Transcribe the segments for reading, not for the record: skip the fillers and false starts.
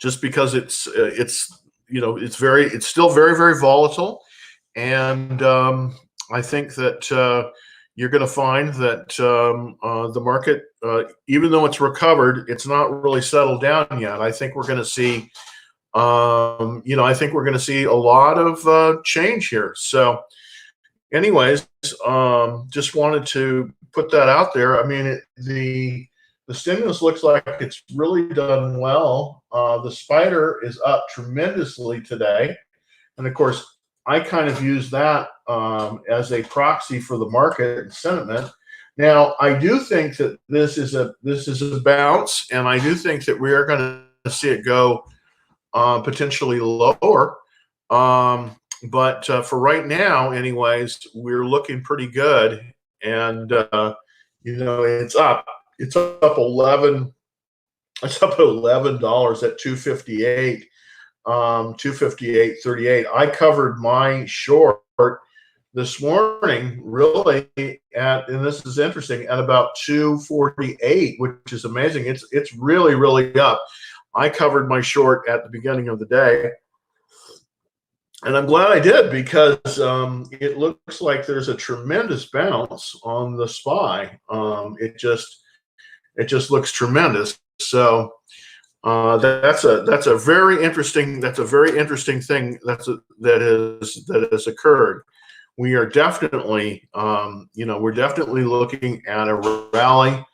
just because it's still very, very volatile. And I think that you're going to find that the market, even though it's recovered, it's not really settled down yet. I think we're going to see, I think we're going to see a lot of change here. So, anyways, just wanted to put that out there. I mean, the stimulus looks like it's really done well. The spider is up tremendously today, and of course, I kind of use that as a proxy for the market and sentiment. Now, I do think that this is a bounce, and I do think that we are going to see it go potentially lower. But for right now, anyways, we're looking pretty good, and it's up. It's up 11. It's up $11 at 258. 258.38. I covered my short this morning, really, and this is interesting, at about 248, which is amazing. It's really, really up. I covered my short at the beginning of the day, and I'm glad I did, because it looks like there's a tremendous bounce on the SPY. It just looks tremendous. So that's a very interesting thing that has occurred. We are definitely we're definitely looking at a rally,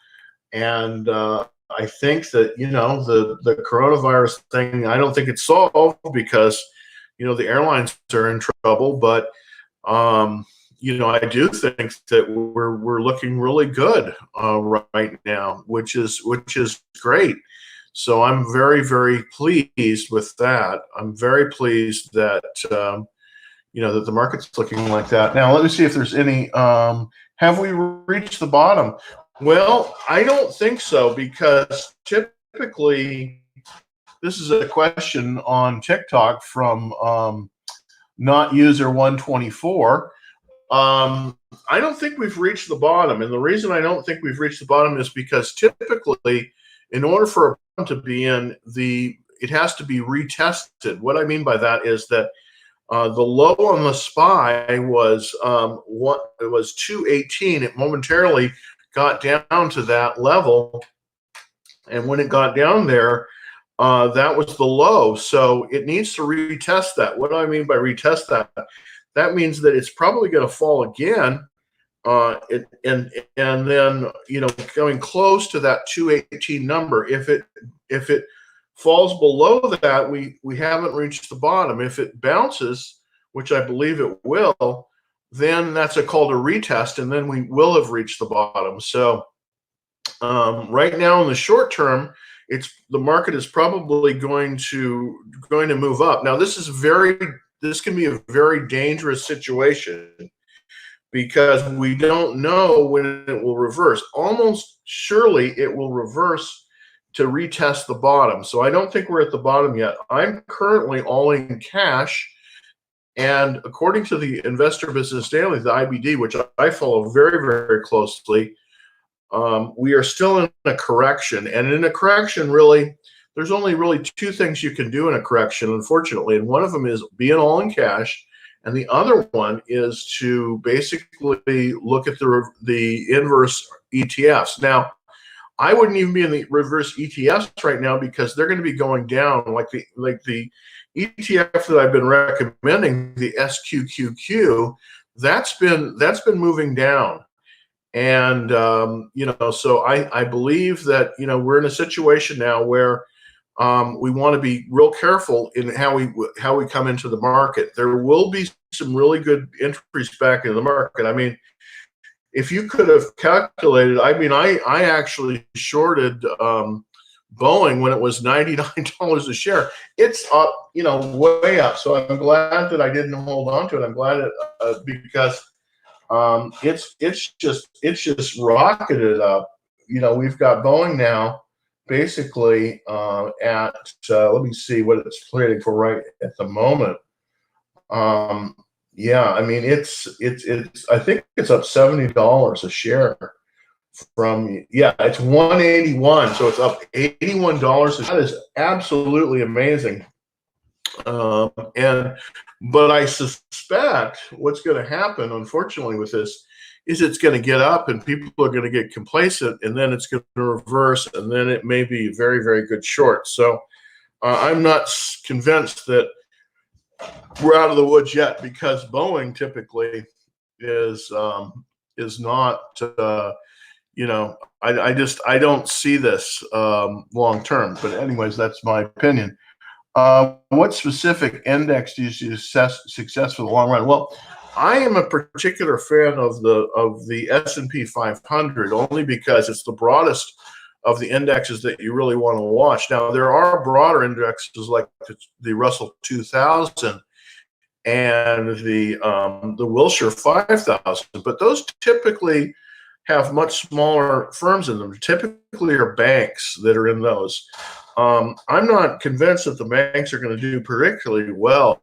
and I think that the coronavirus thing, I don't think it's solved, because the airlines are in trouble, but I do think that we're looking really good right now, which is great. So I'm very, very pleased with that. I'm very pleased that that the market's looking like that. Now let me see if there's any. Have we reached the bottom? Well, I don't think so, because typically this is a question on TikTok from not user 124. I don't think we've reached the bottom, and the reason I don't think we've reached the bottom is because typically, in order for a to be in, it has to be retested. What I mean by that is that the low on the SPY was it was 218. It momentarily got down to that level, and when it got down there, that was the low. So it needs to retest that. What do I mean by retest that? That means that it's probably going to fall again, and then going close to that 218 number. If it falls below that, we haven't reached the bottom. If it bounces, which I believe it will, then that's a call to retest, and then we will have reached the bottom. So right now in the short term, the market is probably going to move up. Now this can be a very dangerous situation, because we don't know when it will reverse. Almost surely it will reverse to retest the bottom. So I don't think we're at the bottom yet. I'm currently all in cash, and according to the Investor Business Daily, the IBD, which I follow very, very closely, we are still in a correction. And in a correction, really, there's only really two things you can do in a correction, unfortunately. And one of them is being all in cash, and the other one is to basically look at the inverse ETFs. Now, I wouldn't even be in the reverse ETFs right now, because they're going to be going down. Like the ETF that I've been recommending, the SQQQ, that's been moving down. And so I believe that we're in a situation now where we want to be real careful in how we come into the market. There will be some really good entries back into the market. I mean, if you could have calculated, I mean, I actually shorted Boeing when it was $99 a share. It's up, way up. So I'm glad that I didn't hold on to it. I'm glad because it's just rocketed up. We've got Boeing now basically at let me see what it's trading for right at the moment. Yeah, I mean it's I think it's up $70 a share from, yeah, it's 181, so it's up $81. That is absolutely amazing. But I suspect what's going to happen, unfortunately, with this is it's going to get up and people are going to get complacent, and then it's going to reverse, and then it may be a very, very good short. So I'm not convinced that we're out of the woods yet, because Boeing typically is not. I don't see this long term. But anyways, that's my opinion. What specific index do you see success for the long run? Well, I am a particular fan of the S&P 500, only because it's the broadest of the indexes that you really want to watch. Now, there are broader indexes like the Russell 2000 and the Wilshire 5000, but those typically have much smaller firms in them. Typically are banks that are in those. I'm not convinced that the banks are going to do particularly well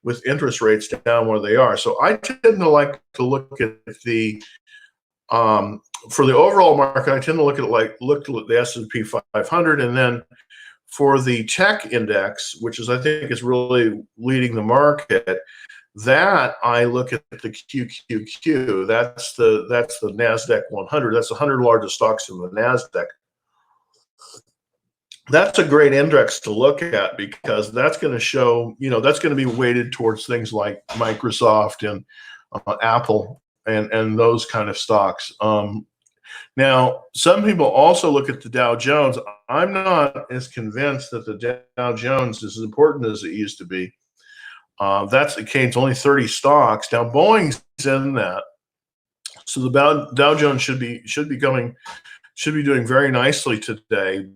with interest rates down where they are. So I tend to like to look at the for the overall market. I tend to look at the S&P 500, and then for the tech index, which is I think is really leading the market, that I look at the QQQ. That's the NASDAQ 100. That's the 100 largest stocks in the NASDAQ. That's a great index to look at, because that's going to show, that's going to be weighted towards things like Microsoft and Apple and those kind of stocks. Now, some people also look at the Dow Jones. I'm not as convinced that the Dow Jones is as important as it used to be. It contains only 30 stocks. Now, Boeing's in that, so the Dow Jones should be doing very nicely today.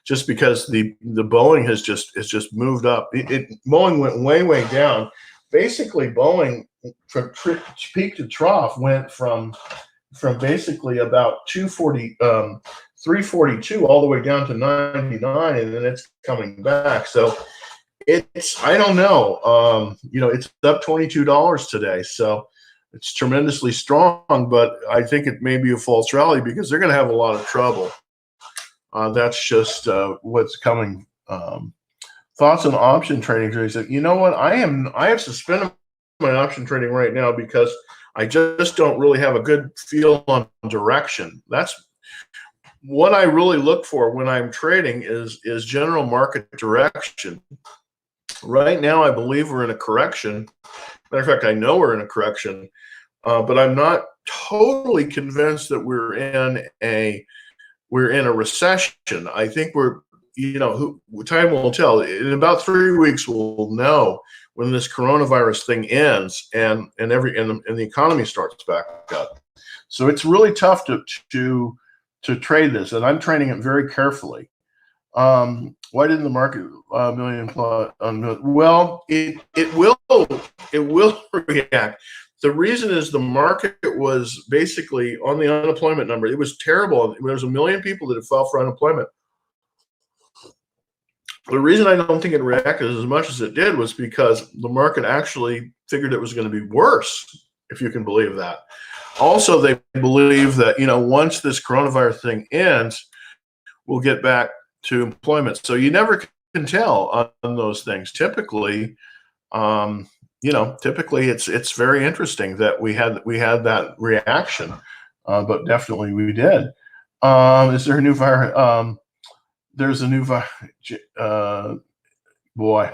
Just because the Boeing has just moved up. Boeing went way down. Basically, Boeing from peak to trough went from basically about 342 all the way down to 99, and then it's coming back. So I don't know. It's up $22 today, so it's tremendously strong. But I think it may be a false rally, because they're going to have a lot of trouble. That's just what's coming. Thoughts on option trading? He said, you know what? I have suspended my option trading right now, because I just don't really have a good feel on direction. That's what I really look for when I'm trading is general market direction. Right now, I believe we're in a correction. Matter of fact, I know we're in a correction, but I'm not totally convinced that we're in a recession. I think time will tell. In about 3 weeks, we'll know when this coronavirus thing ends and the economy starts back up. So it's really tough to trade this, and I'm trading it very carefully. Why didn't the market million plot? Well, it will react. The reason is the market was basically on the unemployment number. It was terrible. There was 1 million people that had filed for unemployment. The reason I don't think it reacted as much as it did was because the market actually figured it was going to be worse, if you can believe that. Also, they believe that, once this coronavirus thing ends, we'll get back to employment. So you never can tell on those things. Typically, typically it's very interesting that we had that reaction, but definitely we did. Is there a new virus? There's a new virus. Boy,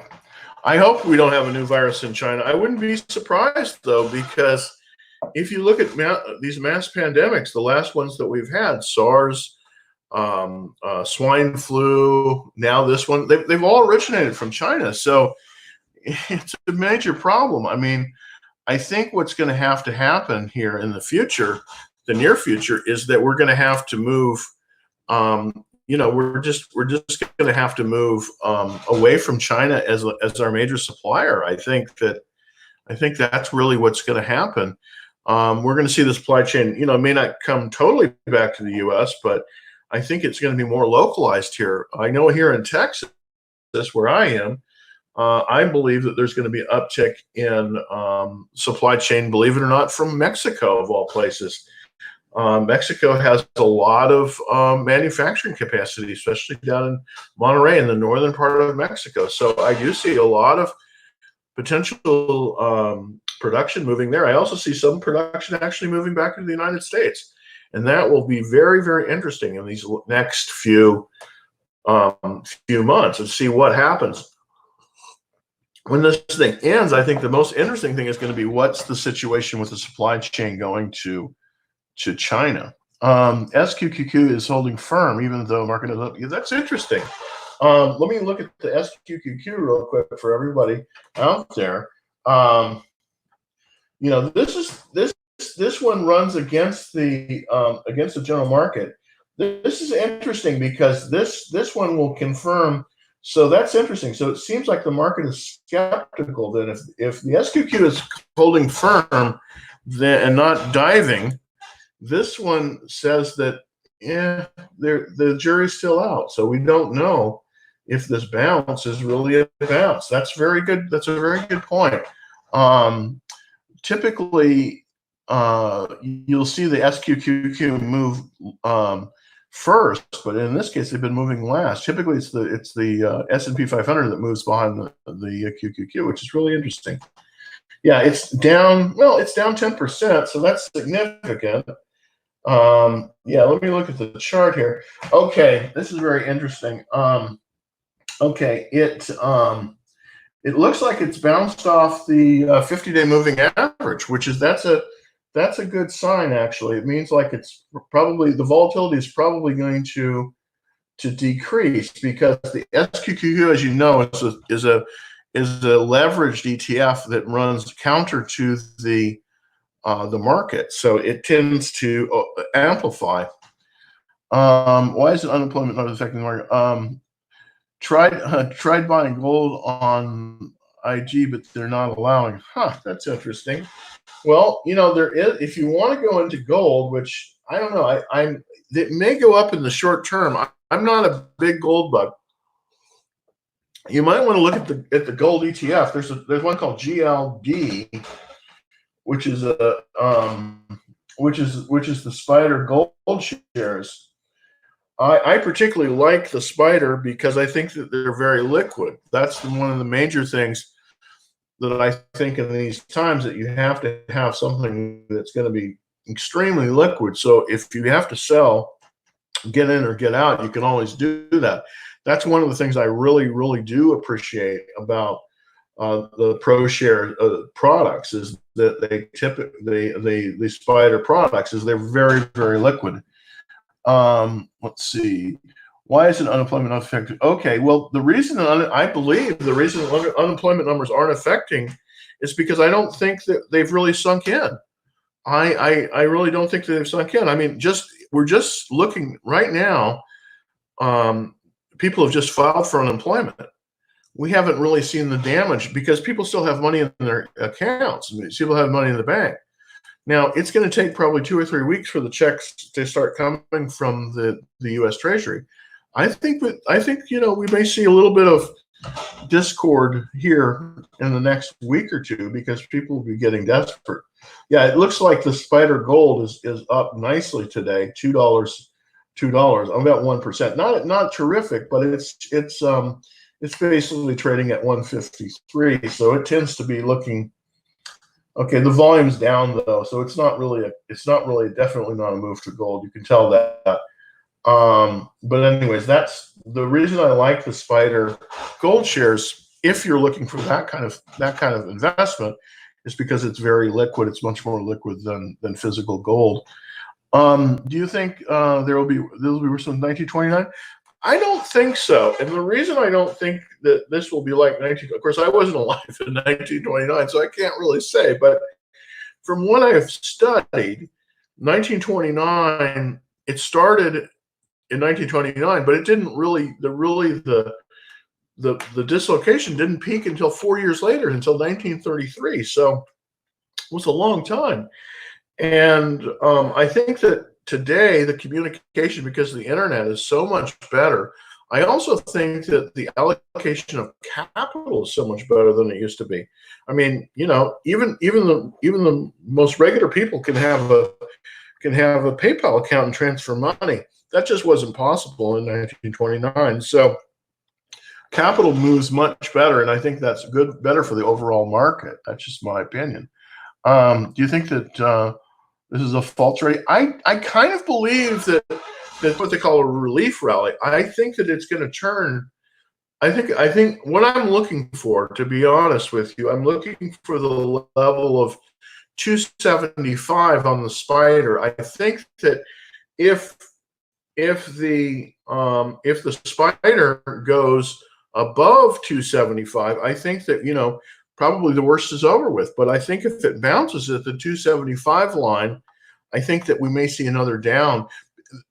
I hope we don't have a new virus in China. I wouldn't be surprised, though, because if you look at these mass pandemics, the last ones that we've had, SARS, swine flu, now this one, they've all originated from China. So it's a major problem. I mean, I think what's going to happen here in the future, the near future, is that we're going to have to move. We're just going to have to move away from China as our major supplier. I think that's really what's going to happen. We're going to see the supply chain. It may not come totally back to the U.S., but I think it's going to be more localized here. I know here in Texas, where I am, I believe that there's going to be an uptick in supply chain, believe it or not, from Mexico, of all places. Mexico has a lot of manufacturing capacity, especially down in Monterrey in the northern part of Mexico. So I do see a lot of potential production moving there. I also see some production actually moving back to the United States. And that will be very, very interesting in these next few months and see what happens. When this thing ends, I think the most interesting thing is going to be what's the situation with the supply chain going to China. SQQQ is holding firm, even though market is up. That's interesting. Let me look at the SQQQ real quick for everybody out there. You know, this one runs against the general market. This is interesting because this one will confirm. So that's interesting. So it seems like the market is skeptical that if the SQQ is holding firm and not diving, this one says that the jury's still out. So we don't know if this bounce is really a bounce. That's very good. That's a very good point. Typically, you'll see the SQQQ move first, but in this case, they've been moving last. Typically, it's the S&P 500 that moves behind the QQQ, which is really interesting. Yeah, it's down. Well, it's down 10%, so that's significant. Yeah, let me look at the chart here. Okay, this is very interesting. Okay, it looks like it's bounced off the 50-day moving average, which is that's a good sign, actually. It means like it's probably the volatility is probably going to decrease because the SQQQ, as you know, is a leveraged ETF that runs counter to the market, so it tends to amplify. Why is unemployment not affecting the market? Tried buying gold on IG, but they're not allowing. Huh, that's interesting. Well, you know, there is, if you want to go into gold, which I don't know, it may go up in the short term. I'm not a big gold bug. You might want to look at the gold ETF. There's one called GLD, which is the Spider Gold shares. I particularly like the Spider because I think that they're very liquid. That's one of the major things that I think in these times, that you have to have something that's going to be extremely liquid. So if you have to sell, get in or get out, you can always do that. That's one of the things I really, really do appreciate about the ProShare products, is that they typically the Spider products is they're very, very liquid. Let's see. Why isn't unemployment not affected? Okay, well, the reason I believe the reason unemployment numbers aren't affecting is because I don't think that they've really sunk in. I really don't think that they've sunk in. I mean, we're just looking right now. People have just filed for unemployment. We haven't really seen the damage because people still have money in their accounts. I mean, people have money in the bank. Now, it's going to take probably 2 or 3 weeks for the checks to start coming from the U.S. Treasury. I think you know, we may see a little bit of discord here in the next week or two because people will be getting desperate. Yeah, it looks like the Spider Gold is up nicely today, $2, about 1%. Not terrific, but it's basically trading at 153. So it tends to be looking. Okay, the volume's down though, so it's not really definitely not a move to gold. You can tell that. But anyways, that's the reason I like the Spider Gold shares. If you're looking for that kind of investment, is because it's very liquid. It's much more liquid than physical gold. Do you think there will be some 1929? I don't think so. And the reason I don't think that this will be like 19, of course, I wasn't alive in 1929, so I can't really say. But from what I've studied, 1929, it started in 1929, but it didn't really, the dislocation didn't peak until 4 years later, until 1933. So it was a long time. And I think that today the communication, because the internet, is so much better. I also think that the allocation of capital is so much better than it used to be. I mean, you know, even the most regular people can can have a PayPal account and transfer money. That just wasn't possible in 1929. So capital moves much better, and I think that's better for the overall market. That's just my opinion. Do you think that this is a false rally? I kind of believe that that's what they call a relief rally. I think that it's going to turn. I think what I'm looking for, to be honest with you, I'm looking for the level of 275 on the spider. I think that if the spider goes above 275, I think that probably the worst is over with. But I think if it bounces at the 275 line, I think that we may see another down.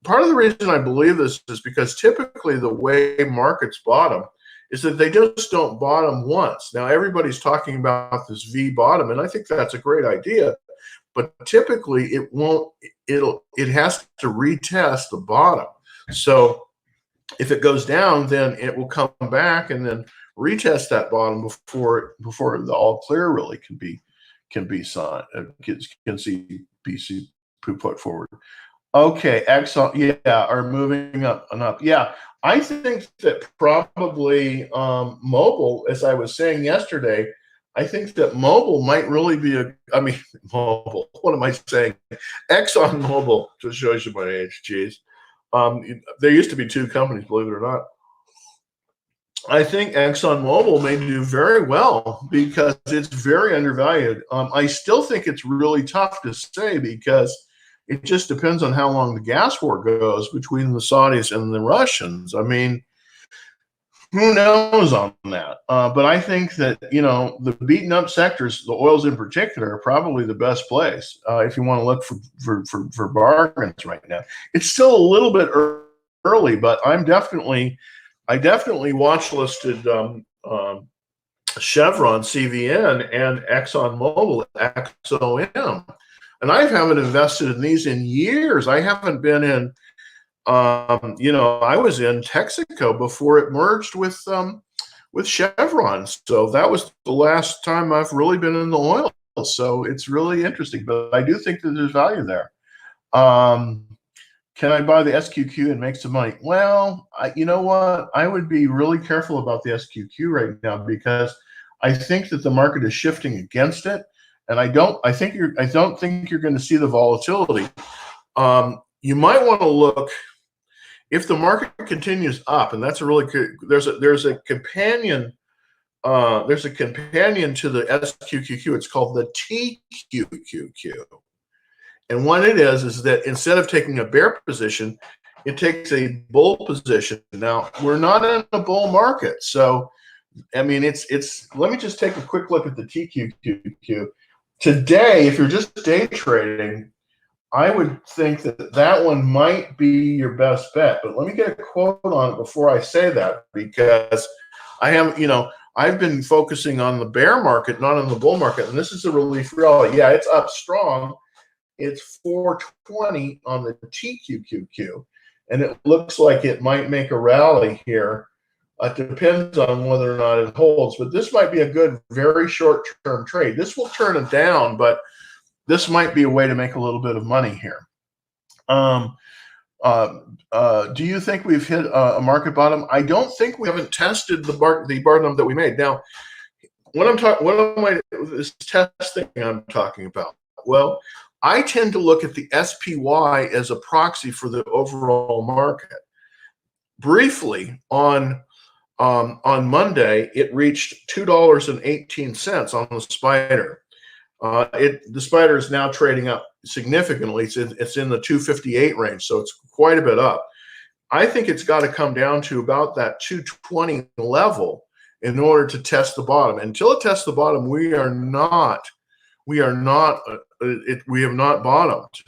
Part of the reason I believe this is because typically the way markets bottom is that they just don't bottom once. Now everybody's talking about this V bottom, and I think that's a great idea, but typically it won't. It has to retest the bottom. So if it goes down, then it will come back and then retest that bottom before the all clear really can be signed, be put forward. Okay, Exxon, yeah, are moving up and up. Yeah, I think that probably Mobil, as I was saying yesterday, I think that Mobil might really be Mobil. What am I saying? Exxon Mobil, just shows you my age. Geez, there used to be two companies, believe it or not. I think ExxonMobil may do very well because it's very undervalued. I still think it's really tough to say because it just depends on how long the gas war goes between the Saudis and the Russians. I mean, who knows on that? But I think that, the beaten up sectors, the oils in particular, are probably the best place if you want to look for bargains right now. It's still a little bit early, but I definitely watch listed Chevron, CVN, and ExxonMobil, XOM. And I haven't invested in these in years. I haven't been in, I was in Texaco before it merged with Chevron. So that was the last time I've really been in the oil. So it's really interesting. But I do think that there's value there. Can I buy the SQQ and make some money? Well, you know what? I would be really careful about the SQQ right now because I think that the market is shifting against it. And I don't think you're going to see the volatility. You might want to look if the market continues up, and that's a really good. There's a companion. There's a companion to the SQQQ. It's called the TQQQ. And what it is that instead of taking a bear position, it takes a bull position. Now we're not in a bull market, so I mean it's. Let me just take a quick look at the TQQQ. Today, if you're just day trading, I would think that one might be your best bet. But let me get a quote on it before I say that, because I've been focusing on the bear market, not on the bull market. And this is a relief rally. Yeah, it's up strong. It's 420 on the TQQQ. And it looks like it might make a rally here. It depends on whether or not it holds, but this might be a good, very short-term trade. This will turn it down, but this might be a way to make a little bit of money here. Do you think we've hit a market bottom? I don't think we haven't tested the bottom that we made. Now, this test thing I'm talking about? Well, I tend to look at the SPY as a proxy for the overall market. Briefly, on Monday, it reached $2.18 on the spider. The spider is now trading up significantly. It's in the 258 range, so it's quite a bit up. I think it's got to come down to about that 220 level in order to test the bottom. Until it tests the bottom, we have not bottomed.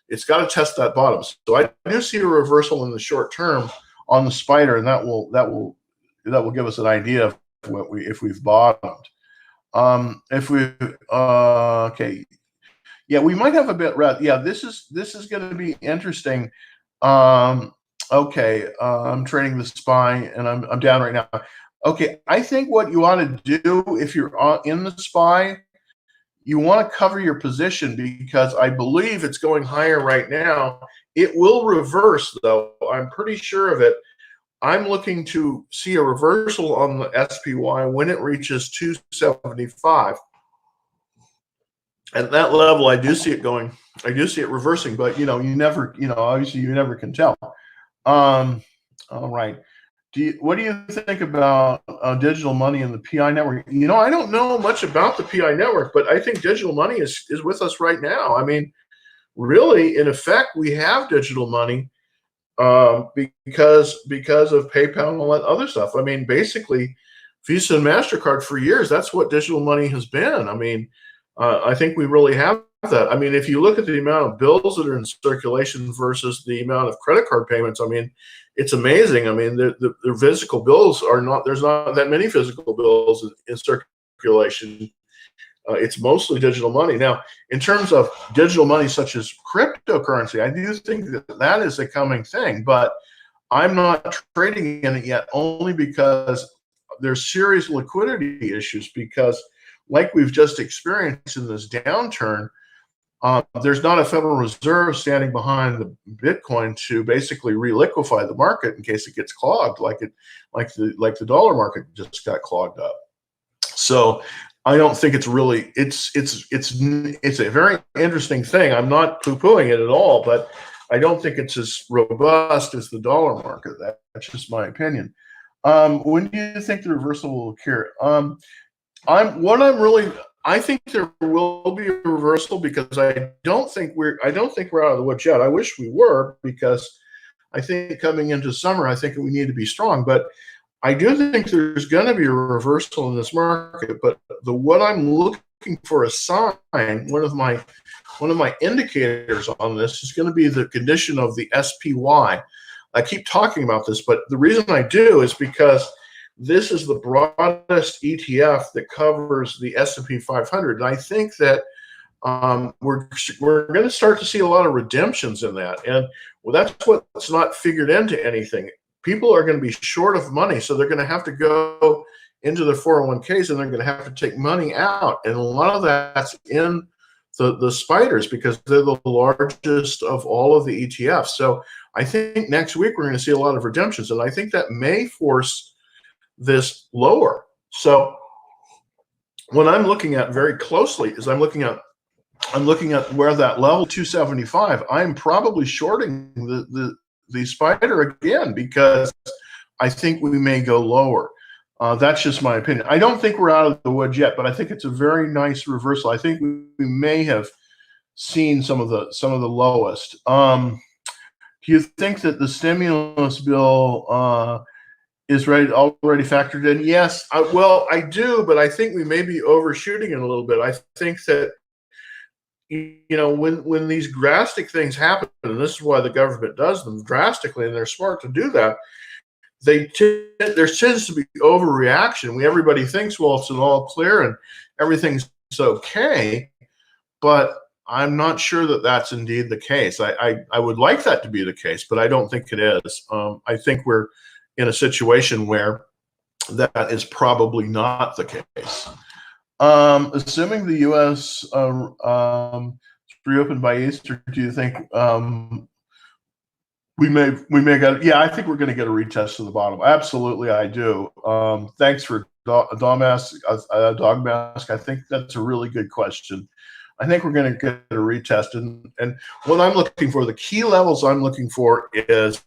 It's got to test that bottom. So I do see a reversal in the short term on the spider, and that will give us an idea of if we've bottomed. Okay, yeah, we might have a bit. Yeah, this is going to be interesting. Okay, I'm trading the SPY, and I'm down right now. Okay, I think what you ought to do if you're in the SPY, you want to cover your position because I believe it's going higher right now. It will reverse, though. I'm pretty sure of it. I'm looking to see a reversal on the SPY when it reaches 275. At that level, I do see it going. I do see it reversing, but you never, obviously you never can tell. All right. What do you think about digital money and the PI network? I don't know much about the PI network, but I think digital money is with us right now. I mean, really, in effect, we have digital money because of PayPal and all that other stuff. I mean, basically, Visa and MasterCard for years, that's what digital money has been. I mean, I think we really have that. I mean, if you look at the amount of bills that are in circulation versus the amount of credit card payments, I mean, it's amazing. I mean, the physical bills are not, there's not that many physical bills in circulation. It's mostly digital money. Now, in terms of digital money such as cryptocurrency, I do think that is a coming thing, but I'm not trading in it yet only because there's serious liquidity issues because like we've just experienced in this downturn, there's not a Federal Reserve standing behind the Bitcoin to basically reliquify the market in case it gets clogged, like the dollar market just got clogged up. So I don't think it's really it's a very interesting thing. I'm not poo-pooing it at all, but I don't think it's as robust as the dollar market. That's just my opinion. When do you think the reversal will occur? I think there will be a reversal because I don't think we're out of the woods yet. I wish we were because I think coming into summer, I think we need to be strong. But I do think there's going to be a reversal in this market. But what I'm looking for a sign, one of my indicators on this is going to be the condition of the SPY. I keep talking about this, but the reason I do is because this is the broadest ETF that covers the S&P 500. And I think that we're going to start to see a lot of redemptions in that. And that's what's not figured into anything. People are going to be short of money, so they're going to have to go into their 401ks and they're going to have to take money out. And a lot of that's in the spiders because they're the largest of all of the ETFs. So I think next week we're going to see a lot of redemptions. And I think that may force this lower. So what I'm looking at very closely is I'm looking at where that level 275, I'm probably shorting the spider again because I think we may go lower. That's just my opinion. I don't think we're out of the woods yet, but I think it's a very nice reversal. I think we may have seen some of the lowest. Do you think that the stimulus bill is already factored in? Yes, I do, but I think we may be overshooting it a little bit. I think that when these drastic things happen, and this is why the government does them drastically, and they're smart to do that. There tends to be overreaction. Everybody thinks, well, it's an all clear and everything's okay, but I'm not sure that that's indeed the case. I would like that to be the case, but I don't think it is. I think we're in a situation where that is probably not the case. Assuming the U.S. Reopened by Easter, do you think we may get? Yeah, I think we're going to get a retest to the bottom. Absolutely, I do. Thanks for Dog Mask. I think that's a really good question. I think we're going to get a retest, and what I'm looking for, the key levels I'm looking for is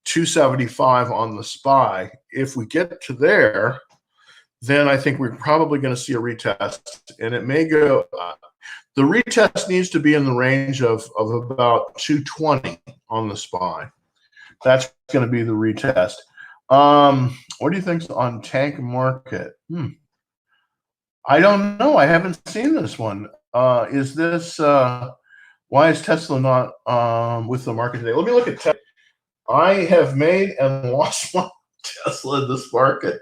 275 on the SPY. If we get to there, then I think we're probably going to see a retest, and it may go. The retest needs to be in the range of about 220 on the SPY. That's going to be the retest. What do you think on tank market? I don't know. I haven't seen this one. Is this why is Tesla not with the market today? Let me look at Tesla. I have made and lost my Tesla in this market,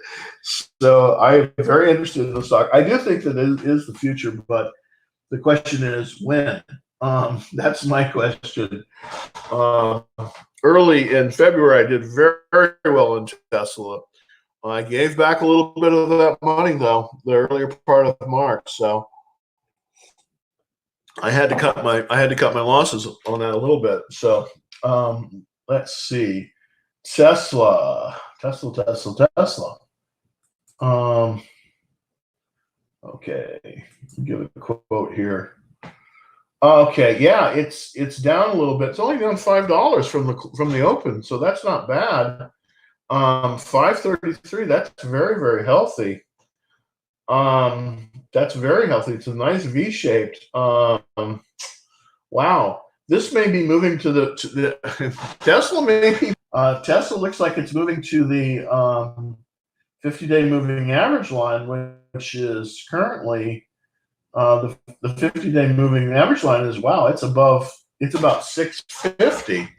so I'm very interested in the stock. I do think that it is the future, but the question is when. That's my question. Early in February, I did very, very well in Tesla. I gave back a little bit of that money, though, the earlier part of March. So I had to cut my losses on that a little bit. So let's see. Tesla. Okay, give it a quote here. Okay, yeah, it's down a little bit. It's only down $5 from the open, so that's not bad. 533. That's very, very healthy. That's very healthy. It's a nice V-shaped. Wow, this may be moving to the Tesla. Maybe Tesla looks like it's moving to the 50-day moving average line, which is currently the 50-day moving average line is, wow, it's about 650.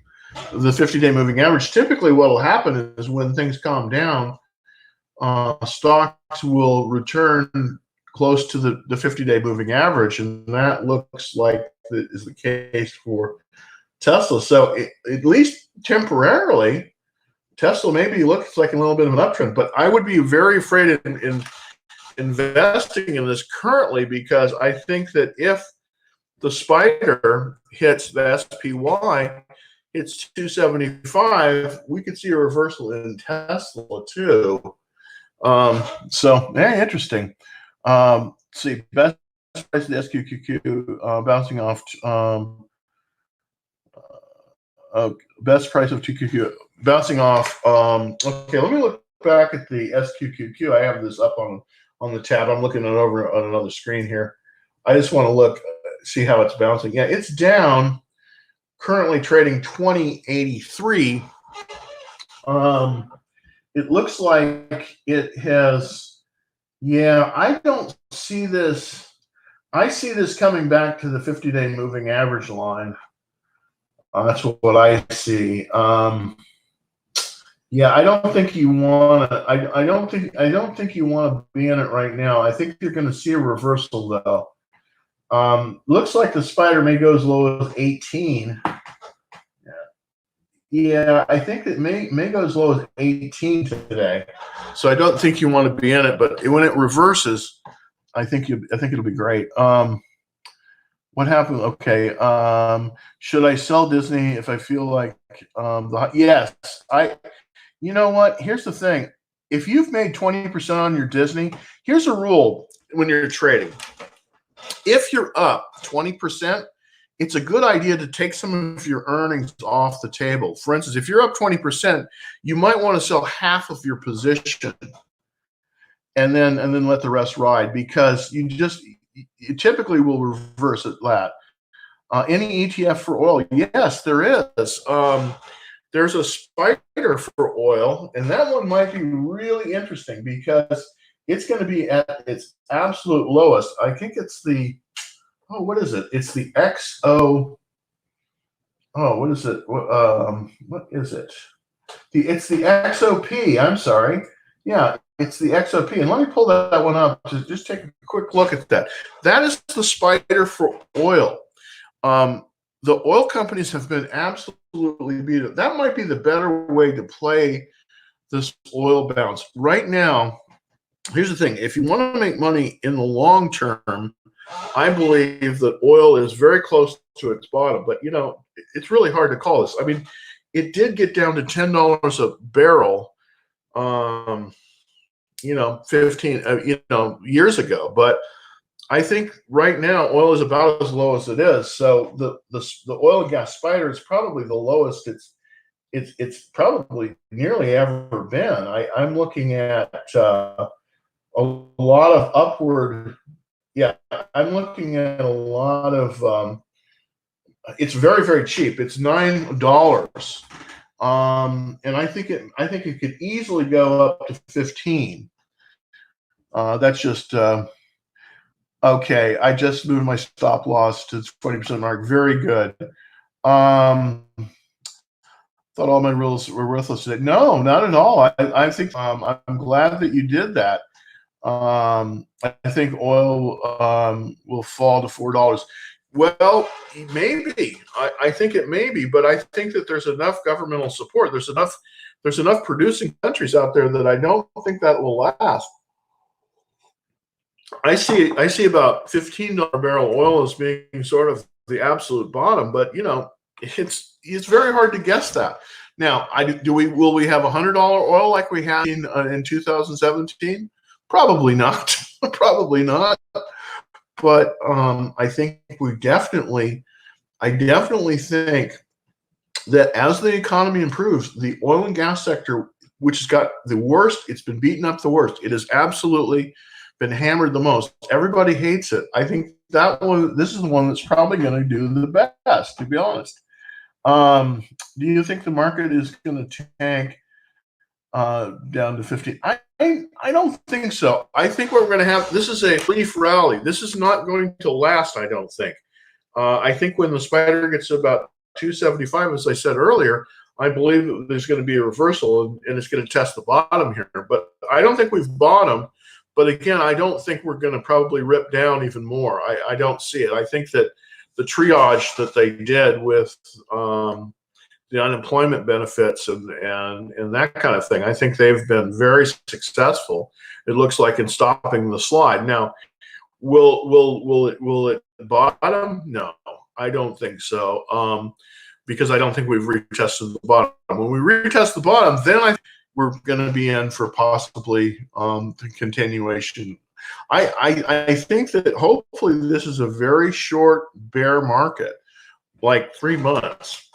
The 50-day moving average. Typically, what will happen is when things calm down, stocks will return close to the 50-day moving average, and that looks like is the case for Tesla. So at least temporarily, Tesla maybe looks like a little bit of an uptrend, but I would be very afraid in investing in this currently, because I think that if the spider hits the SPY, it's 275, we could see a reversal in Tesla too. So yeah, interesting. See, best price of the SQQQ bouncing off. Best price of QQQ bouncing off. Okay, let me look back at the SQQQ. I have this up on the tab. I'm looking it over on another screen here. I just want to look, see how it's bouncing. Yeah, it's down. Currently trading 2083. It looks like it has. Yeah, I don't see this. I see this coming back to the 50-day moving average line. That's what I see. Yeah, I don't think you want to. I don't think you want to be in it right now. I think you're going to see a reversal though. Looks like the spider may go as low as 18. Yeah, I think it may go as low as 18 today. So I don't think you want to be in it, but when it reverses, I think it'll be great. What happened? Okay. Should I sell Disney if I feel like yes. You know what? Here's the thing. If you've made 20% on your Disney, here's a rule when you're trading. If you're up 20%, it's a good idea to take some of your earnings off the table. For instance, if you're up 20%, you might want to sell half of your position and then let the rest ride, because you typically will reverse at that. Any ETF for oil? Yes, there is. There's a spider for oil, and that one might be really interesting because it's going to be at its absolute lowest. I think it's what is it? It's the XO. Oh, what is it? What is it? It's the XOP. I'm sorry. Yeah, it's the XOP. And let me pull that one up to just take a quick look at that. That is the spider for oil. The oil companies have been absolutely beat up. That might be the better way to play this oil bounce. Right now, here's the thing. If you want to make money in the long term, I believe that oil is very close to its bottom. But, it's really hard to call this. I mean, it did get down to $10 a barrel, 15, years ago. But I think right now oil is about as low as it is. So the oil and gas spider is probably the lowest it's probably nearly ever been. I'm looking at a lot of upward. Yeah, I'm looking at a lot of. It's very, very cheap. It's $9, and I think it could easily go up to 15. That's just. Okay, I just moved my stop loss to 20% mark. Very good. Thought all my rules were worthless today. No, not at all. I think I'm glad that you did that. I think oil will fall to $4. Well, maybe. I think it may be, but I think that there's enough governmental support. There's enough producing countries out there that I don't think that will last. I see about $15 barrel oil as being sort of the absolute bottom, but it's very hard to guess that. Now, will we have $100 oil like we had in 2017? Probably not. Probably not. But I definitely think that as the economy improves, the oil and gas sector, which has got the worst, it's been beaten up the worst. It has absolutely been hammered the most. Everybody hates it. I think this is the one that's probably going to do the best, to be honest. Do you think the market is going to tank down to 50? I don't think so. I think what we're going to have, this is a brief rally. This is not going to last, I don't think. I think when the spider gets to about 275, as I said earlier, I believe that there's going to be a reversal and it's going to test the bottom here. But I don't think we've bottomed. But again, I don't think we're going to probably rip down even more. I don't see it. I think that the triage that they did with the unemployment benefits and that kind of thing, I think they've been very successful. It looks like in stopping the slide. Now, will it bottom? No, I don't think so. Because I don't think we've retested the bottom. When we retest the bottom, then I think we're going to be in for possibly the continuation. I think that hopefully this is a very short bear market, like 3 months.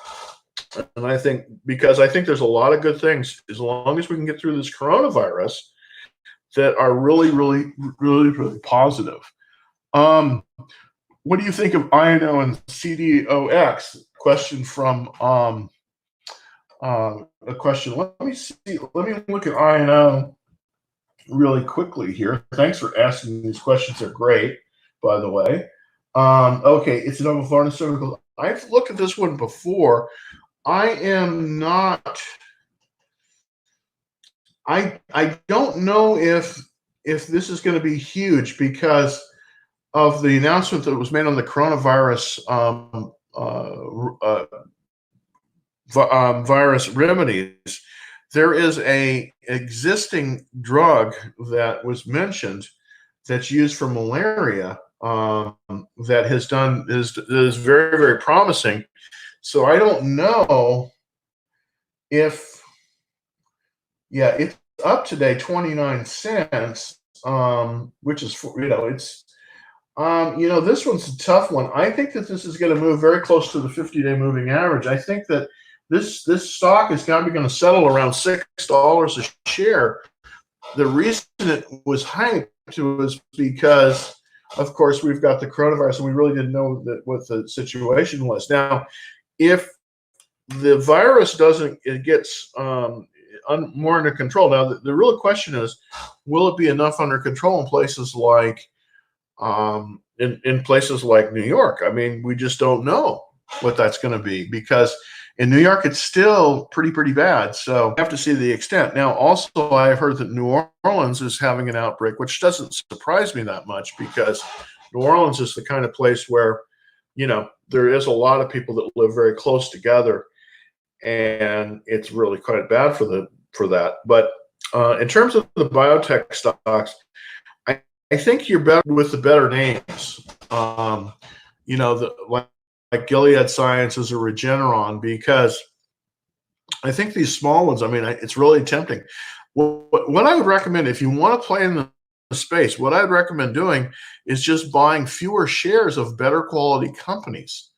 And I think there's a lot of good things, as long as we can get through this coronavirus, that are really, really, really, really positive. What do you think of INO and CDOX? Question from a question. Let me see. Let me look at INO really quickly here. Thanks for asking these questions. They're great, by the way. Okay, it's Nova Pharmaceuticals. I've looked at this one before. I don't know if this is going to be huge because of the announcement that was made on the coronavirus virus remedies. There is a existing drug that was mentioned that's used for malaria that is very, very promising. So I don't know if, it's up today 29 cents, which is, it's, this one's a tough one. I think that this is going to move very close to the 50-day moving average. I think that this stock is going to settle around $6 a share. The reason it was hyped was because, of course, we've got the coronavirus, and we really didn't know what the situation was. Now, if the virus gets more under control, now the real question is, will it be enough under control in places like in places like New York? I mean, we just don't know what that's going to be, because in New York, it's still pretty bad. So we have to see the extent. Now, also, I've heard that New Orleans is having an outbreak, which doesn't surprise me that much, because New Orleans is the kind of place where, there is a lot of people that live very close together, and it's really quite bad for that. But in terms of the biotech stocks, I think you're better with the better names. Like Gilead Sciences or Regeneron, because I think these small ones, it's really tempting. What I would recommend, if you want to play in the space, what I'd recommend doing is just buying fewer shares of better quality companies,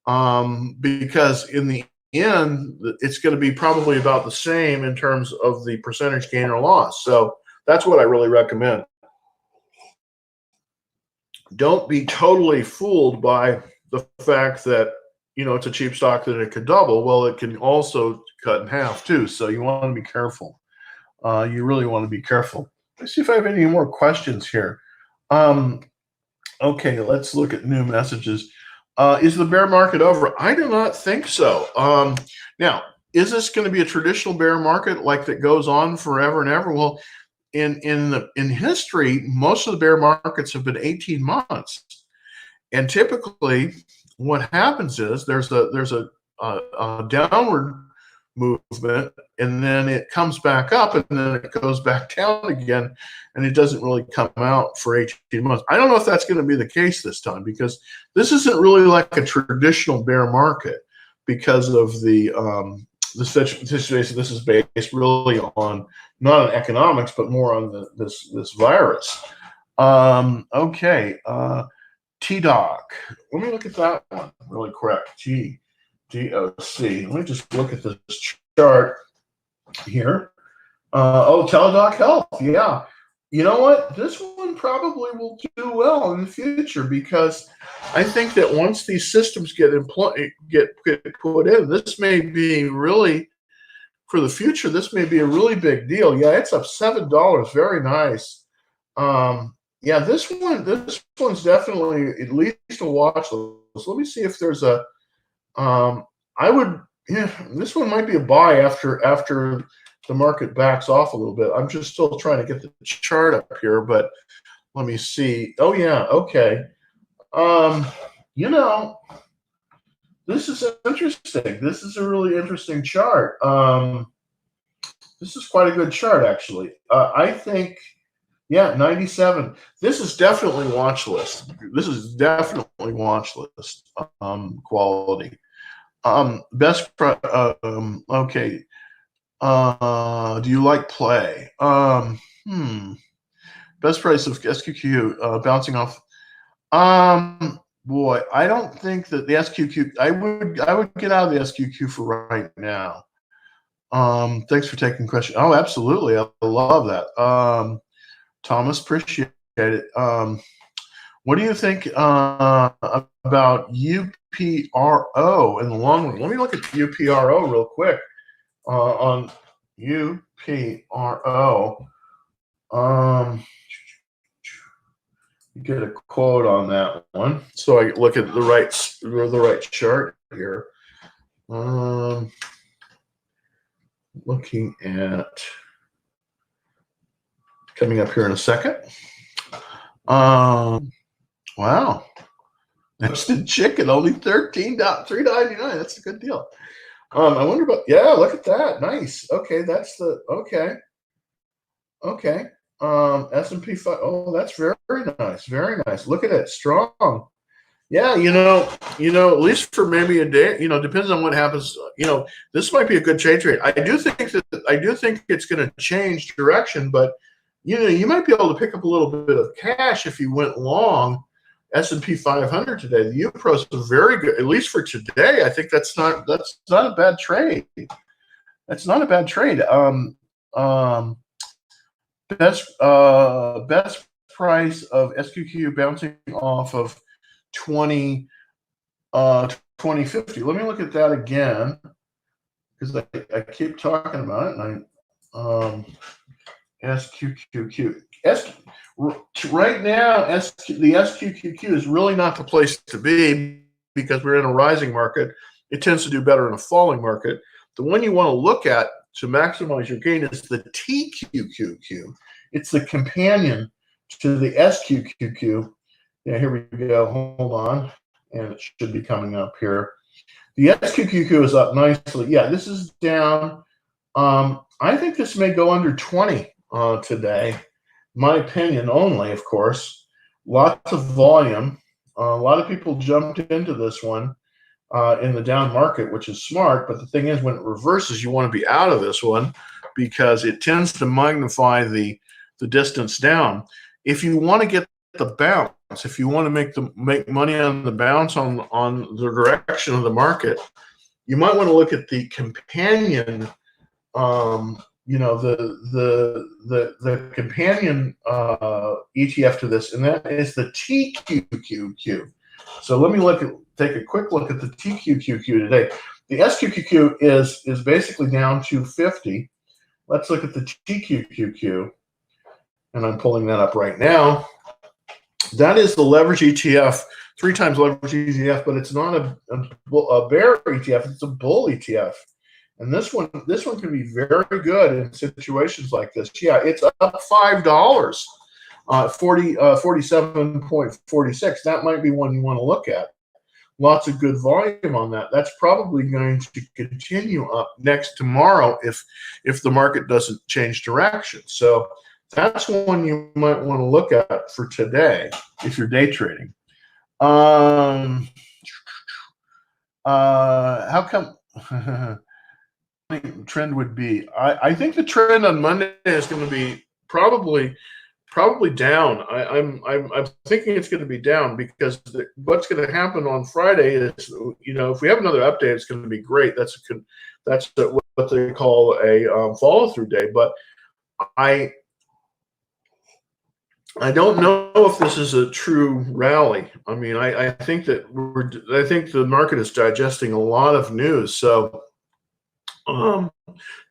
because in the end, it's going to be probably about the same in terms of the percentage gain or loss. So that's what I really recommend. Don't be totally fooled by the fact that, it's a cheap stock that it could double. Well, it can also cut in half too. So you want to be careful. You really want to be careful. Let's see if I have any more questions here. Okay, let's look at new messages. Is the bear market over? I do not think so. Now, is this going to be a traditional bear market like that goes on forever and ever? Well, in history, most of the bear markets have been 18 months. And typically what happens is there's a downward movement, and then it comes back up, and then it goes back down again, and it doesn't really come out for 18 months. I don't know if that's going to be the case this time, because this isn't really like a traditional bear market because of the situation. This is based really on not on economics, but more on this virus. Okay, TDOC. Let me look at that one really quick. TDOC. Let me just look at this chart here. Oh, Teladoc Health. Yeah. You know what? This one probably will do well in the future, because I think that once these systems get put in, this may be really, for the future, this may be a really big deal. Yeah, it's up $7. Very nice. Yeah, this one's definitely at least a watch list. Let me see if there's a. This one might be a buy after the market backs off a little bit. I'm just still trying to get the chart up here, but let me see. Oh yeah, okay. This is interesting. This is a really interesting chart. This is quite a good chart, actually. I think, yeah, 97. This is definitely watch list. This is definitely watch list quality. Okay. Do you like play? Best price of SQQ bouncing off. Boy, I don't think that the SQQ. I would get out of the SQQ for right now. Thanks for taking the question. Oh, absolutely, I love that. Thomas, appreciate it. What do you think about UPRO in the long run? Let me look at UPRO real quick. On UPRO, you get a quote on that one, so I look at the right chart here. Looking at coming up here in a second. Wow, instant chicken only $13.99. That's a good deal. I wonder about, yeah, look at that. Nice. Okay, that's the, okay. S&P 5, oh, that's very nice. Very nice. Look at it, strong. Yeah, at least for maybe a day, depends on what happens. This might be a good change rate. I do think it's going to change direction, but you might be able to pick up a little bit of cash if you went long S&P 500 today. The UPRO is very good, at least for today. I think that's not a bad trade. That's not a bad trade. Best price of SQQ bouncing off of 2050. Let me look at that again, because I keep talking about it, and SQQQ. Right now, the SQQQ is really not the place to be, because we're in a rising market. It tends to do better in a falling market. The one you want to look at to maximize your gain is the TQQQ. It's the companion to the SQQQ. Yeah, here we go. Hold on. And it should be coming up here. The SQQQ is up nicely. Yeah, this is down. I think this may go under 20 today. My opinion only, of course. Lots of volume. A lot of people jumped into this one in the down market, which is smart. But the thing is, when it reverses, you want to be out of this one, because it tends to magnify the distance down. If you want to get the bounce, if you want to make money on the bounce on the direction of the market, you might want to look at the companion. The companion ETF to this, and that is the TQQQ. So let me take a quick look at the TQQQ today. The SQQQ is basically down to 50. Let's look at the TQQQ, and I'm pulling that up right now. That is the leverage ETF, 3 times leverage ETF, but it's not a bear ETF, it's a bull ETF. And this one can be very good in situations like this. Yeah, it's up $5, 47.46. That might be one you want to look at. lots of good volume on that. That's probably going to continue up next tomorrow if the market doesn't change direction. So that's one you might want to look at for today if you're day trading. How come trend would be? I think the trend on Monday is going to be probably down. I'm thinking it's going to be down because what's going to happen on Friday is, you know, if we have another update, it's going to be great. That's what they call a follow through day. But I don't know if this is a true rally. I mean, I think that I think the market is digesting a lot of news. So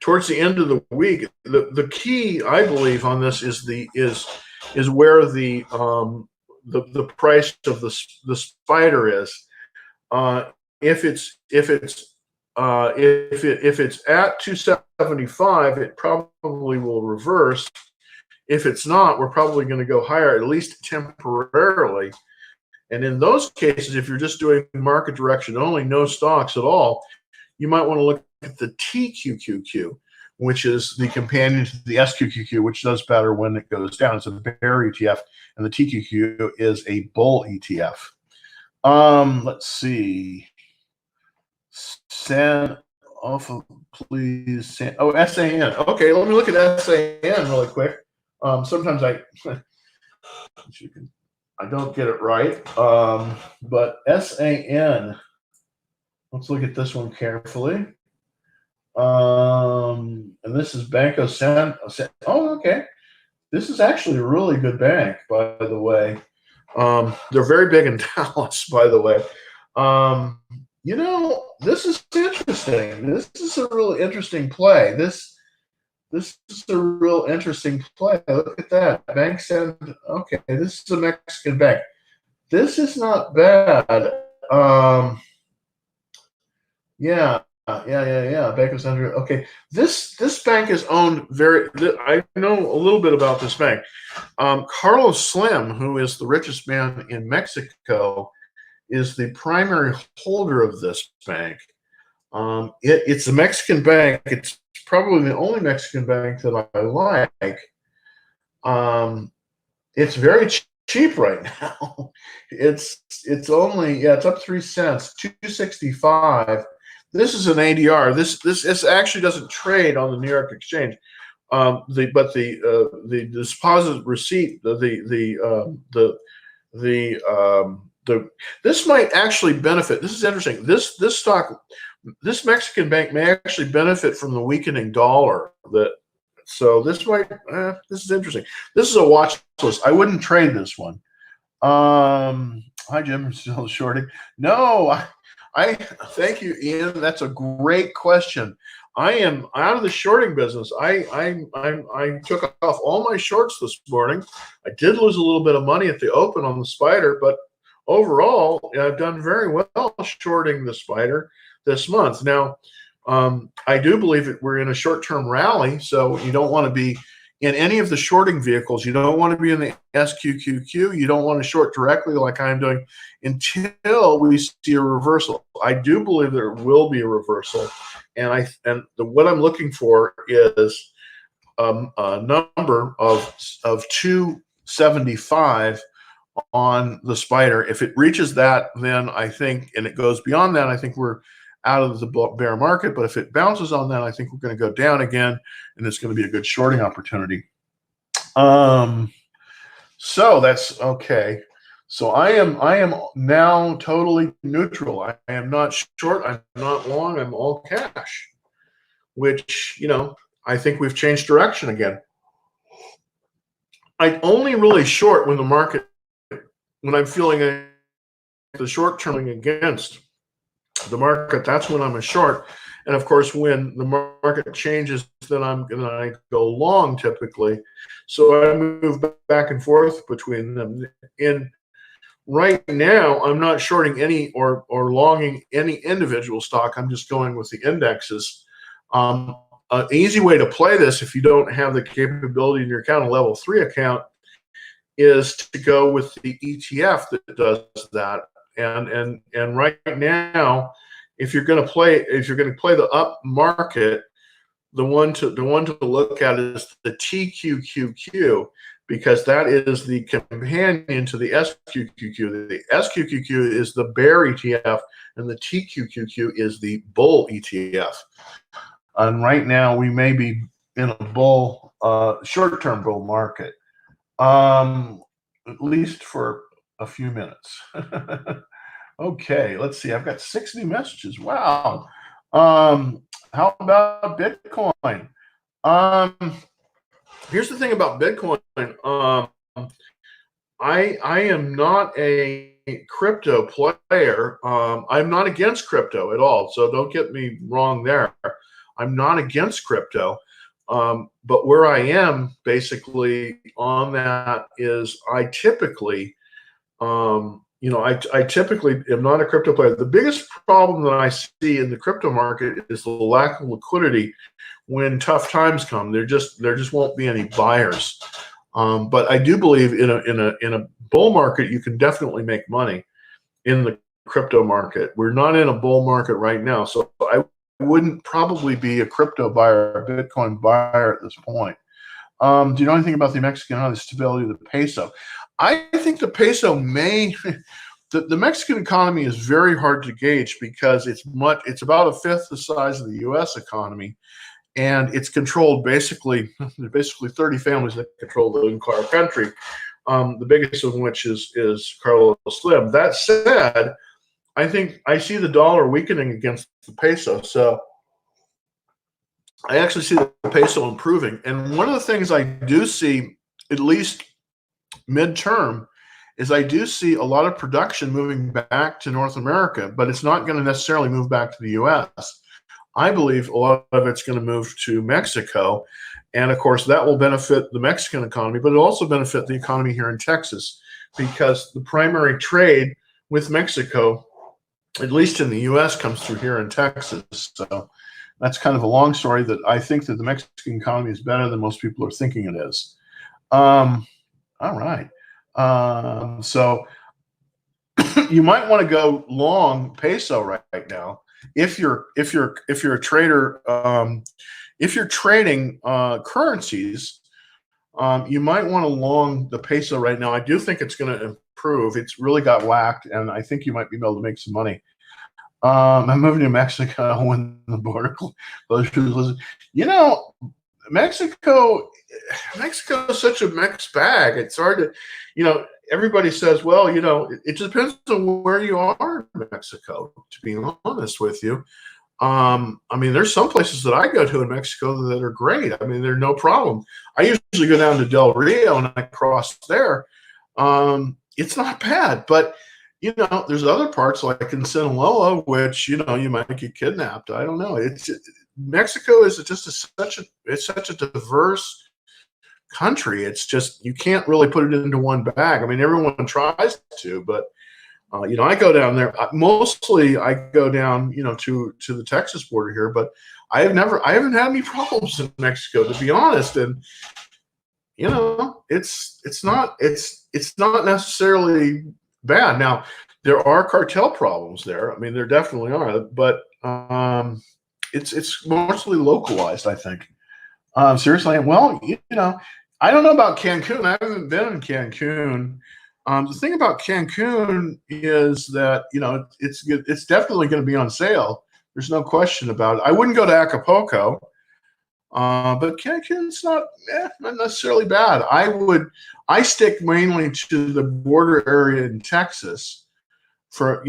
towards the end of the week, the key, I believe, on this is where the price of the spider is. If it's at 275, it probably will reverse. If it's not, we're probably going to go higher, at least temporarily. And in those cases, if you're just doing market direction only, no stocks at all, you might want to look at the TQQQ, which is the companion to the SQQQ, which does better when it goes down. It's a bear ETF, and the TQQ is a bull ETF. Let's see. Please. SAN. Okay, let me look at SAN really quick. Sometimes I don't get it right. But SAN, let's look at this one carefully. And this is Banco San. Oh, okay. This is actually a really good bank, by the way. They're very big in Dallas, by the way. You know, this is interesting. This is a really interesting play. This is a real interesting play. Look at that. Bank said, okay, this is a Mexican bank. This is not bad. Yeah. Banco Central. Okay, this bank is owned I know a little bit about this bank. Carlos Slim, who is the richest man in Mexico, is the primary holder of this bank. It's a Mexican bank. It's probably the only Mexican bank that I like. It's very cheap right now. It's up 3 cents, 265. This is an ADR. This actually doesn't trade on the New York Exchange. But the deposit receipt, this might actually benefit. This is interesting. This Mexican bank may actually benefit from the weakening dollar. So this is interesting. This is a watch list. I wouldn't trade this one. Hi Jim, still shorting? No, I thank you, Ian. That's a great question. I am out of the shorting business. I took off all my shorts this morning. I did lose a little bit of money at the open on the spider, but overall, I've done very well shorting the spider this month. Now, I do believe that we're in a short-term rally, so you don't want to be in any of the shorting vehicles. You don't want to be in the SQQQ. You don't want to short directly like I'm doing until we see a reversal. I do believe there will be a reversal, and what I'm looking for is a number of 275 on the spider. If it reaches that, then I think, and it goes beyond that, I think we're out of the bear market. But if it bounces on that, I think we're going to go down again, and it's going to be a good shorting opportunity. So that's okay. So I am now totally neutral. I am not short. I'm not long. I'm all cash, which, you know, I think we've changed direction again. I only really short when I'm feeling the short term against the market. That's when I'm a short. And of course, when the market changes, then I go long typically. So I move back and forth between them. And right now, I'm not shorting any or longing any individual stock. I'm just going with the indexes. An easy way to play this, if you don't have the capability in your account, a level 3 account, is to go with the ETF that does that. And right now, if you're going to play the up market, the one to look at is the TQQQ, because that is the companion to the SQQQ. The SQQQ is the bear ETF, and the TQQQ is the bull ETF. And right now, we may be in a bull, short-term bull market, at least for a few minutes. Okay, let's see. I've got 6 new messages. Wow. How about Bitcoin? Here's the thing about Bitcoin. I am not a crypto player. I'm not against crypto at all, so don't get me wrong there. I'm not against crypto. But where I am basically on that is I typically I typically am not a crypto player. The biggest problem that I see in the crypto market is the lack of liquidity when tough times come. There just won't be any buyers. But I do believe in a bull market, you can definitely make money in the crypto market. We're not in a bull market right now, so I wouldn't probably be a crypto buyer, a Bitcoin buyer at this point. Do you know anything about the Mexican, the stability of the peso? I think the peso may, the Mexican economy is very hard to gauge because it's about a fifth the size of the U.S. economy, and it's controlled basically 30 families that control the entire country. The biggest of which is Carlos Slim. That said, I think I see the dollar weakening against the peso, so I actually see the peso improving. And one of the things I do see, at least midterm, is I do see a lot of production moving back to North America, but it's not going to necessarily move back to the U.S. I believe a lot of it's going to move to Mexico. And of course, that will benefit the Mexican economy, but it'll also benefit the economy here in Texas, because the primary trade with Mexico, at least in the U.S., comes through here in Texas. So that's kind of a long story that I think that the Mexican economy is better than most people are thinking it is. All right. So you might want to go long peso right now if you're a trader. If you're trading currencies, you might want to long the peso right now. I do think it's going to improve. It's really got whacked, and I think you might be able to make some money. I'm moving to Mexico when the border closures. Mexico is such a mixed bag. It's hard to, everybody says, well, it depends on where you are in Mexico, to be honest with you. There's some places that I go to in Mexico that are great. They're no problem. I usually go down to Del Rio and I cross there. It's not bad, but there's other parts like in Sinaloa, which you might get kidnapped. I don't know. Mexico is just such a diverse country. It's just you can't really put it into one bag. Everyone tries to, but I go down there. Mostly, I go down to the Texas border here, but I haven't had any problems in Mexico, to be honest. And it's not necessarily bad. Now, there are cartel problems there. There definitely are, but it's mostly localized, I think. Seriously, well, I don't know about Cancun. I haven't been in Cancun. The thing about Cancun is that it's definitely going to be on sale. There's no question about it. I wouldn't go to Acapulco, but Cancun's not necessarily bad. I stick mainly to the border area in Texas for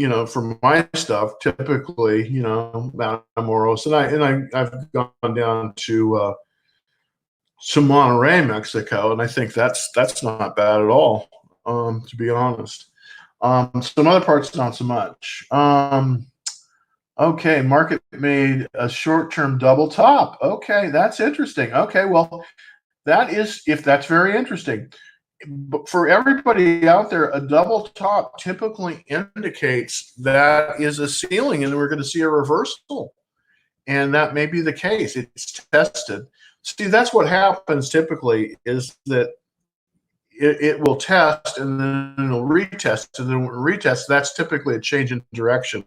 my stuff. Typically, Matamoros, and I've gone down to Monterrey, Mexico, and I think that's not bad at all. To be honest, some other parts not so much. Okay, market made a short-term double top. Okay, that's interesting. Okay, well, that's very interesting. But for everybody out there, a double top typically indicates that is a ceiling, and we're going to see a reversal, and that may be the case. It's tested. See, that's what happens typically is that it will test and then it'll retest, and then when it retests, that's typically a change in direction.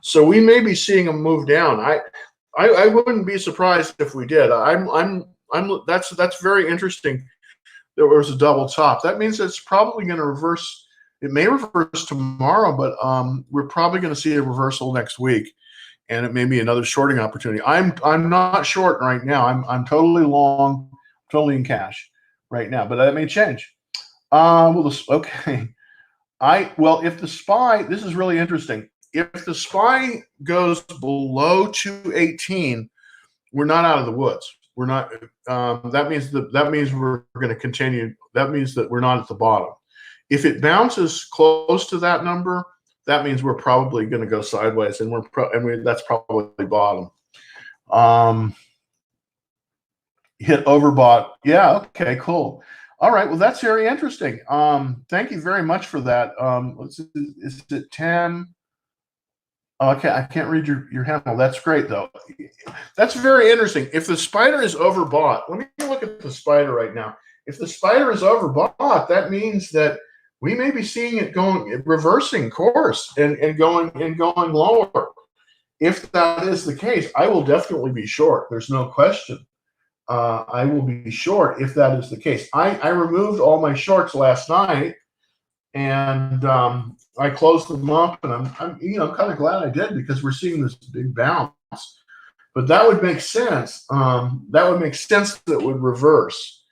So we may be seeing a move down. I wouldn't be surprised if we did. That's very interesting. There was a double top. That means it's probably going to reverse. It may reverse tomorrow, but we're probably going to see a reversal next week, and it may be another shorting opportunity. I'm not short right now. I'm totally long, totally in cash right now, but that may change. Okay. If the SPY, this is really interesting. If the SPY goes below 218, we're not out of the woods. We're not. That means we're going to continue. That means that we're not at the bottom. If it bounces close to that number, that means we're probably going to go sideways, and that's probably bottom. Hit overbought. Yeah. Okay. Cool. All right. Well, that's very interesting. Thank you very much for that. Is it 10? Okay, I can't read your handle. That's great, though. That's very interesting. If the spider is overbought, let me look at the spider right now. If the spider is overbought, that means that we may be seeing it reversing course and going lower. If that is the case, I will definitely be short. There's no question. I will be short if that is the case. I removed all my shorts last night, and I closed them up, and I'm kind of glad I did, because we're seeing this big bounce. But that would make sense. That would make sense that it would reverse,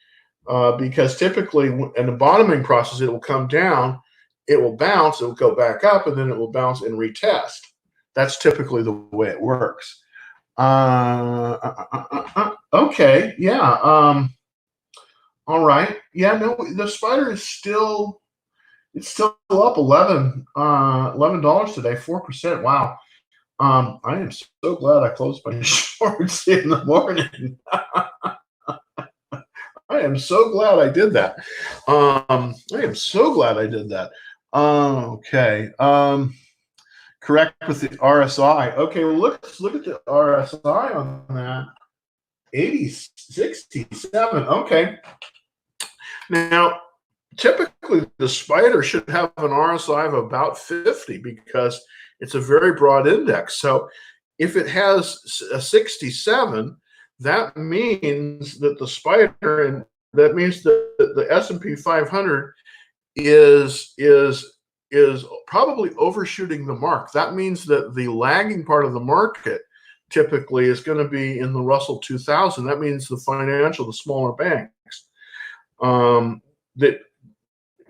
because typically in the bottoming process, it will come down, it will bounce, it will go back up, and then it will bounce and retest. That's typically the way it works. Okay, yeah. All right. Yeah, no, the spider is still. It's still up $11 today, 4%. Wow. I am so glad I closed my shorts in the morning. I am so glad I did that. Okay. Correct with the RSI. Okay, well, let's look at the RSI on that. 67. Okay. Now, typically, the spider should have an RSI of about 50, because it's a very broad index. So if it has a 67, that means that the spider, and that means that the S&P 500 is probably overshooting the mark. That means that the lagging part of the market typically is going to be in the Russell 2000. That means the smaller banks. That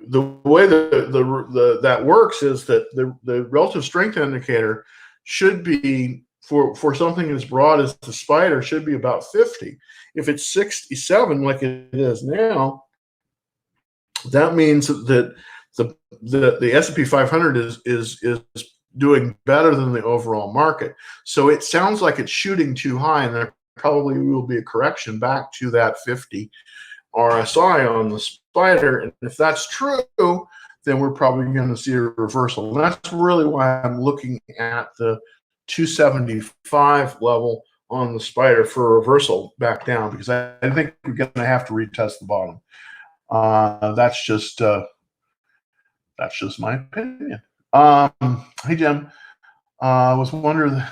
the way that works is that the relative strength indicator should be, for something as broad as the spider, should be about 50. If it's 67 like it is now, that means that the S&P 500 is doing better than the overall market. So it sounds like it's shooting too high, and there probably will be a correction back to that 50 RSI on the spider. And if that's true, then we're probably going to see a reversal. And that's really why I'm looking at the 275 level on the spider for a reversal back down, because I think we're going to have to retest the bottom. That's just my opinion. Hey, Jim. I was wondering what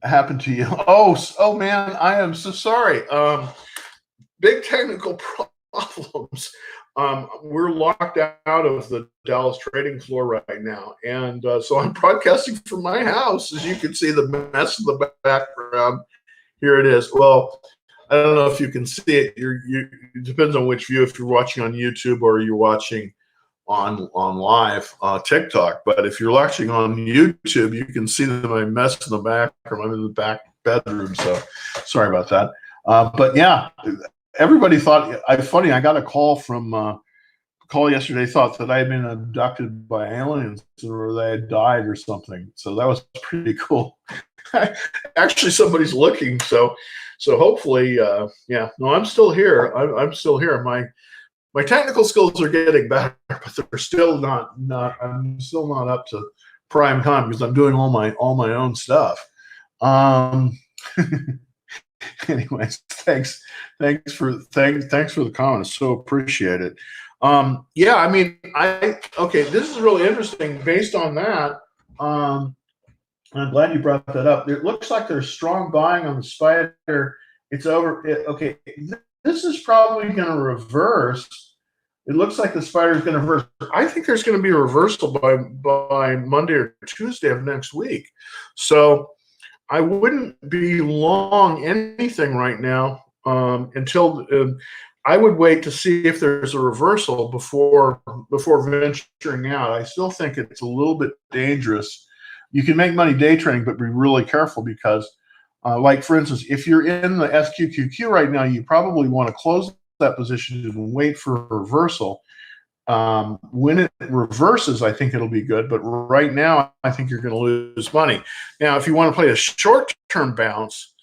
happened to you. Oh man, I am so sorry. Big technical problems. We're locked out of the Dallas trading floor right now, and so I'm broadcasting from my house. As you can see, the mess in the background. Here it is. Well, I don't know if you can see it. It depends on which view. If you're watching on YouTube or you're watching on live TikTok. But if you're watching on YouTube, you can see my mess in the background. I'm in the back bedroom, so sorry about that. But yeah. Everybody thought funny. I got a call yesterday. Thought that I had been abducted by aliens, or they had died or something. So that was pretty cool. Actually, somebody's looking. So hopefully, yeah. No, I'm still here. I'm still here. My technical skills are getting better, but they're still not. I'm still not up to prime time, because I'm doing all my own stuff. anyways, thanks for the comments. So appreciate it. Yeah, I mean, okay, this is really interesting. Based on that, I'm glad you brought that up. It looks like there's strong buying on the spider. It's over. Okay, this is probably going to reverse. It looks like the spider is going to reverse. I think there's going to be a reversal by Monday or Tuesday of next week. So I wouldn't be long anything right now until I would wait to see if there's a reversal before venturing out. I still think it's a little bit dangerous. You can make money day trading, but be really careful because, like for instance, if you're in the SQQQ right now, you probably want to close that position and wait for a reversal. When it reverses, I think it'll be good. But right now, I think you're going to lose money. Now, if you want to play a short-term bounce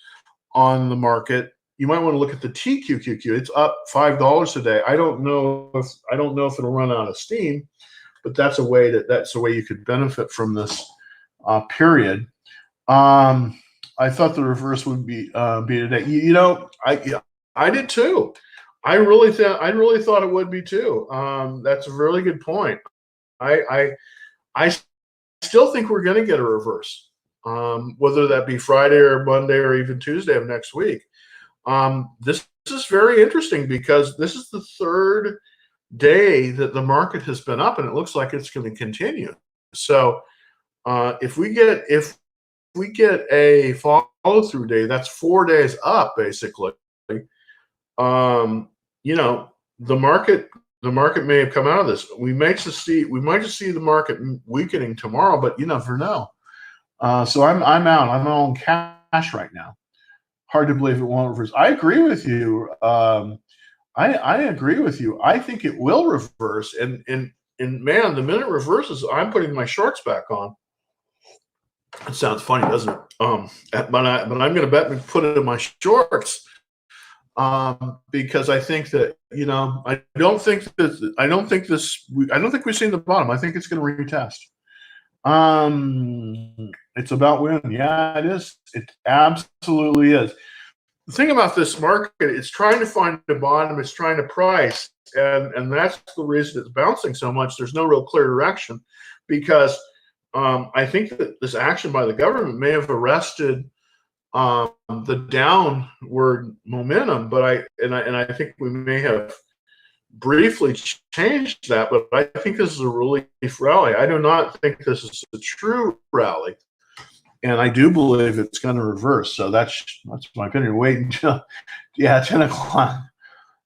on the market, you might want to look at the TQQQ. It's up $5 today. I don't know if it'll run out of steam, but that's a way you could benefit from this period. I thought the reverse would be today. I did too. I really thought it would be too. That's a really good point. I still think we're going to get a reverse, whether that be Friday or Monday or even Tuesday of next week. This is very interesting because this is the third day that the market has been up, and it looks like it's going to continue. So if we get a follow through day, that's 4 days up basically. The market may have come out of this. We might just see the market weakening tomorrow, but you never know. So I'm out. I'm all in cash right now. Hard to believe it won't reverse. I agree with you. I agree with you. I think it will reverse. And man, the minute it reverses, I'm putting my shorts back on. It sounds funny, doesn't it? But I'm going to bet we put it in my shorts. Because I think that I don't think we've seen the bottom. I think it's going to retest. It's about when. Yeah, it is. It absolutely is. The thing about this market, it's trying to find the bottom. It's trying to price, and that's the reason it's bouncing so much. There's no real clear direction because I think that this action by the government may have arrested the downward momentum, but I think we may have briefly changed that, but I think this is a relief rally. I do not think this is a true rally, and I do believe it's going to reverse. So that's my opinion. Wait until 10 o'clock.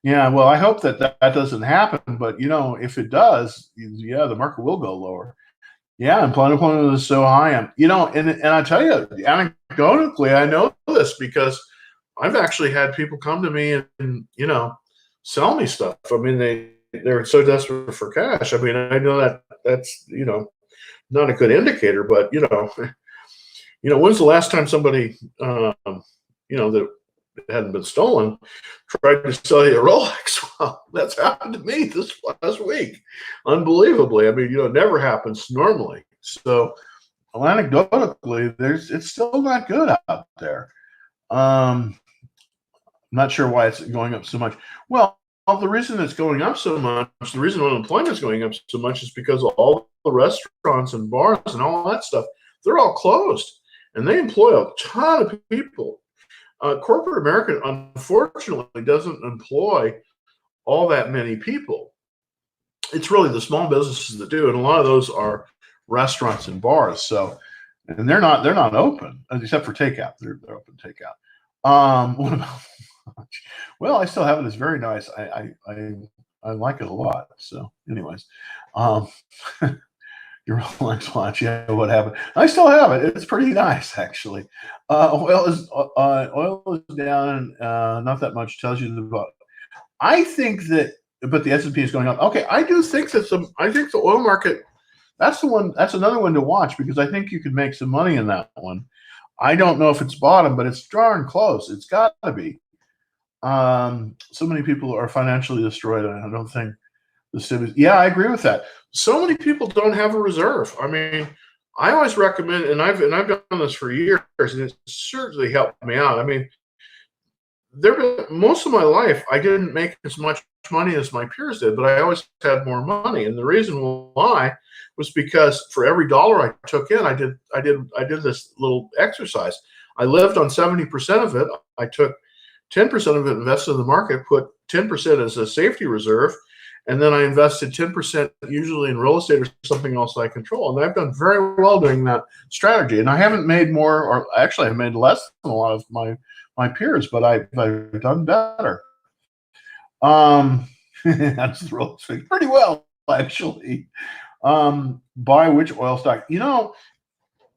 Yeah, well, I hope that doesn't happen, but if it does, the market will go lower. Yeah, employment is so high. And I tell you, anecdotally, I know this because I've actually had people come to me and sell me stuff. I mean, they're so desperate for cash. I mean, I know that's not a good indicator, but when's the last time somebody that hadn't been stolen tried to sell you a Rolex? Well, that's happened to me this last week, unbelievably. I mean, it never happens normally. So anecdotally, it's still not good out there. I'm not sure why it's going up so much. Well, the reason it's going up so much, the reason unemployment is going up so much is because all the restaurants and bars and all that stuff, they're all closed, and they employ a ton of people. Corporate America, unfortunately, doesn't employ all that many people. It's really the small businesses that do, and a lot of those are restaurants and bars. So, and they're not open except for takeout. They're open takeout. What about lunch? Well, I still have it. It's very nice. I like it a lot. So, anyways, your Rolex watch. Yeah, what happened? I still have it. It's pretty nice, actually. Oil is down, not that much. Tells you the. I think that, but the S&P is going up. Okay, I do think that the oil market. That's the one. That's another one to watch because I think you could make some money in that one. I don't know if it's bottom, but it's darn close. It's got to be. So many people are financially destroyed, and I don't think the cities. Yeah, I agree with that. So many people don't have a reserve. I mean, I always recommend, and I've done this for years, and it's certainly helped me out. I mean, most of my life, I didn't make as much money as my peers did, but I always had more money. And the reason why was because for every dollar I took in, I did this little exercise. I lived on 70% of it. I took 10% of it, invested in the market, put 10% as a safety reserve, and then I invested 10% usually in real estate or something else I control. And I've done very well doing that strategy. And I haven't made more, or actually I've made less than a lot of my peers, but I've done better. That's pretty well, actually. Buy which oil stock?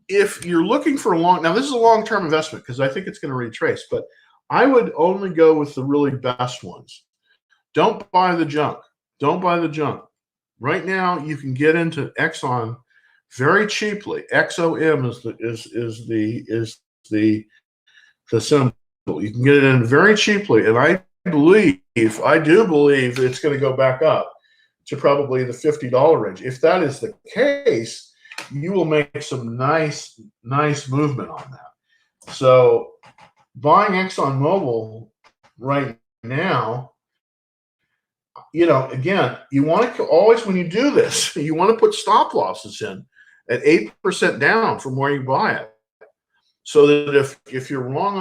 If you're looking for now this is a long-term investment because I think it's going to retrace, but I would only go with the really best ones. Don't buy the junk. Don't buy the junk. Right now, you can get into Exxon very cheaply. XOM is the symbol. You can get it in very cheaply, and I do believe it's going to go back up to probably the $50 range. If that is the case, you will make some nice movement on that. So buying ExxonMobil right now, again, you want to always, when you do this, you want to put stop losses in at 8% down from where you buy it, so that if you're wrong on